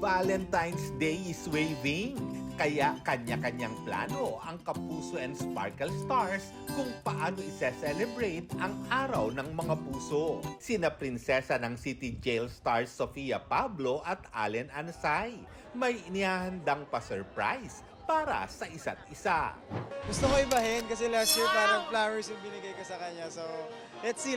Valentine's Day is waving, kaya kanya-kanyang plano ang Kapuso and Sparkle Stars kung paano isa-celebrate ang araw ng mga puso. Sina prinsesa ng City Jail stars Sofia Pablo at Allen Ansay may inihahandang pa-surprise para sa isa't isa. Gusto ko ibahin kasi last year parang flowers yung binigay ko sa kanya. So, let's see.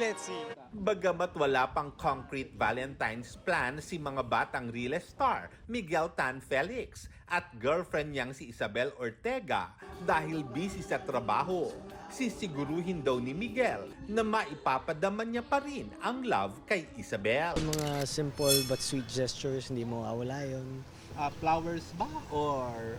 Bagamat wala pang concrete Valentine's plan si mga batang real star Miguel Tan Felix at girlfriend niyang si Isabel Ortega dahil busy sa trabaho, sisiguruhin daw ni Miguel na maipapadama niya pa rin ang love kay Isabel. Mga simple but sweet gestures, hindi mo mawawala yun. Flowers ba or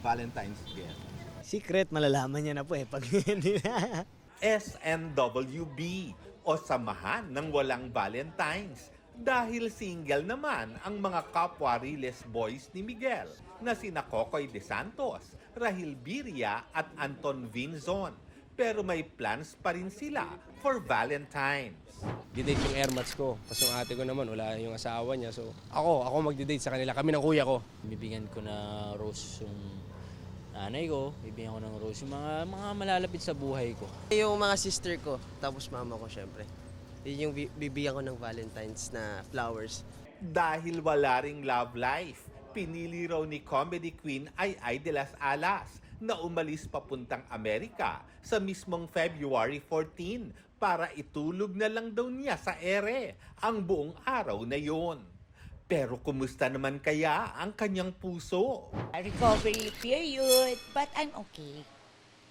Valentine's gift? Secret, malalaman niya na po pag hindi na. SNWB o Samahan ng Walang Valentines dahil single naman ang mga kapwa Riles boys ni Miguel na sina Kokoy De Santos, Rahil Biria at Anton Vinzon. Pero may plans pa rin sila for Valentine's. Didate yung airmats ko. Tapos yung ate ko naman, wala yung asawa niya. So ako magdidate sa kanila. Kami ng kuya ko. Bibigyan ko na rose yung nanay ko. Bibigyan ko ng rose yung mga malalapit sa buhay ko. Yung mga sister ko, tapos mama ko syempre. Yun yung bibigyan ko ng Valentine's na flowers. Dahil wala ring love life, pinili raw ni comedy queen Ay de las Alas na umalis papuntang Amerika sa mismong February 14 para itulog na lang daw niya sa ere ang buong araw na yon. Pero kumusta naman kaya ang kanyang puso? Recovery period, but I'm okay.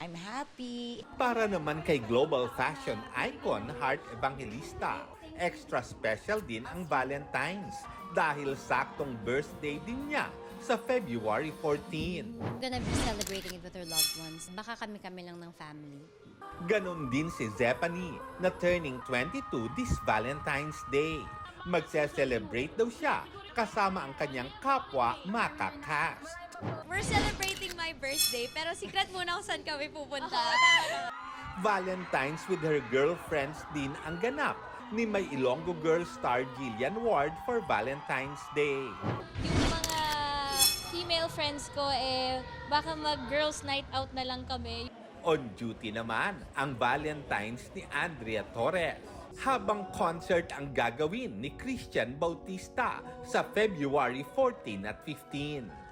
I'm happy. Para naman kay global fashion icon Heart Evangelista, extra special din ang Valentine's dahil saktong birthday din niya sa February 14. Gonna be celebrating it with her loved ones. Baka kami-kami lang ng family. Ganon din si Zephanie na turning 22 this Valentine's Day. Magse-celebrate daw siya kasama ang kanyang kapwa makakast. We're celebrating my birthday, pero secret muna kung saan kami pupunta. Valentine's with her girlfriends din ang ganap ni may Ilonggo Girl star Jillian Ward for Valentine's Day. Yung mga female friends ko, baka mag-girls night out na lang kami. On duty naman ang Valentine's ni Andrea Torres. Habang concert ang gagawin ni Christian Bautista sa February 14 at 15.